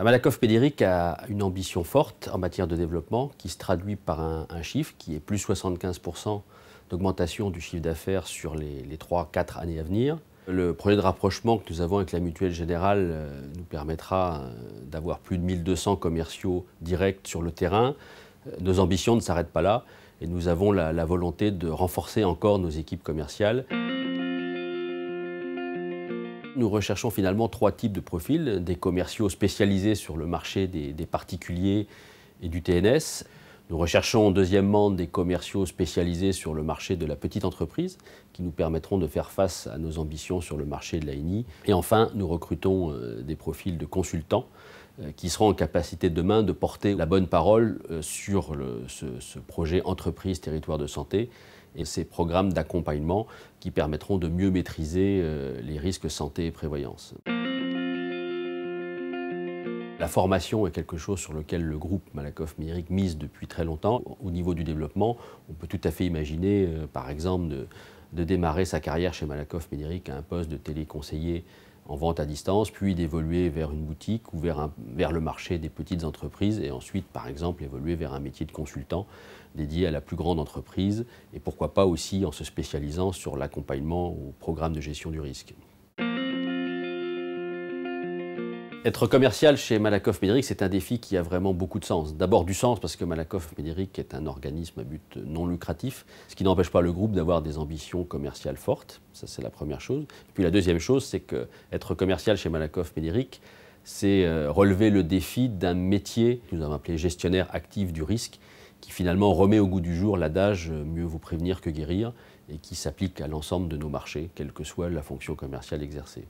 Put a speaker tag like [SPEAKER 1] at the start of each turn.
[SPEAKER 1] Malakoff Médéric a une ambition forte en matière de développement qui se traduit par un chiffre qui est plus 75% d'augmentation du chiffre d'affaires sur les 3-4 années à venir. Le projet de rapprochement que nous avons avec la Mutuelle Générale nous permettra d'avoir plus de 1200 commerciaux directs sur le terrain. Nos ambitions ne s'arrêtent pas là et nous avons la volonté de renforcer encore nos équipes commerciales. Nous recherchons finalement 3 types de profils, des commerciaux spécialisés sur le marché des particuliers et du TNS. Nous recherchons deuxièmement des commerciaux spécialisés sur le marché de la petite entreprise qui nous permettront de faire face à nos ambitions sur le marché de l'ANI. Et enfin, nous recrutons des profils de consultants qui seront en capacité demain de porter la bonne parole sur ce projet entreprise territoire de santé et ces programmes d'accompagnement qui permettront de mieux maîtriser les risques santé et prévoyance. La formation est quelque chose sur lequel le groupe Malakoff Médéric mise depuis très longtemps. Au niveau du développement, on peut tout à fait imaginer, par exemple, de démarrer sa carrière chez Malakoff Médéric à un poste de téléconseiller en vente à distance, puis d'évoluer vers une boutique ou vers le marché des petites entreprises et ensuite, par exemple, évoluer vers un métier de consultant dédié à la plus grande entreprise et pourquoi pas aussi en se spécialisant sur l'accompagnement au programme de gestion du risque. Être commercial chez Malakoff Médéric, c'est un défi qui a vraiment beaucoup de sens. D'abord du sens parce que Malakoff Médéric est un organisme à but non lucratif, ce qui n'empêche pas le groupe d'avoir des ambitions commerciales fortes. Ça, c'est la première chose. Puis la deuxième chose, c'est qu'être commercial chez Malakoff Médéric, c'est relever le défi d'un métier que nous avons appelé gestionnaire actif du risque, qui finalement remet au goût du jour l'adage « mieux vous prévenir que guérir » et qui s'applique à l'ensemble de nos marchés, quelle que soit la fonction commerciale exercée.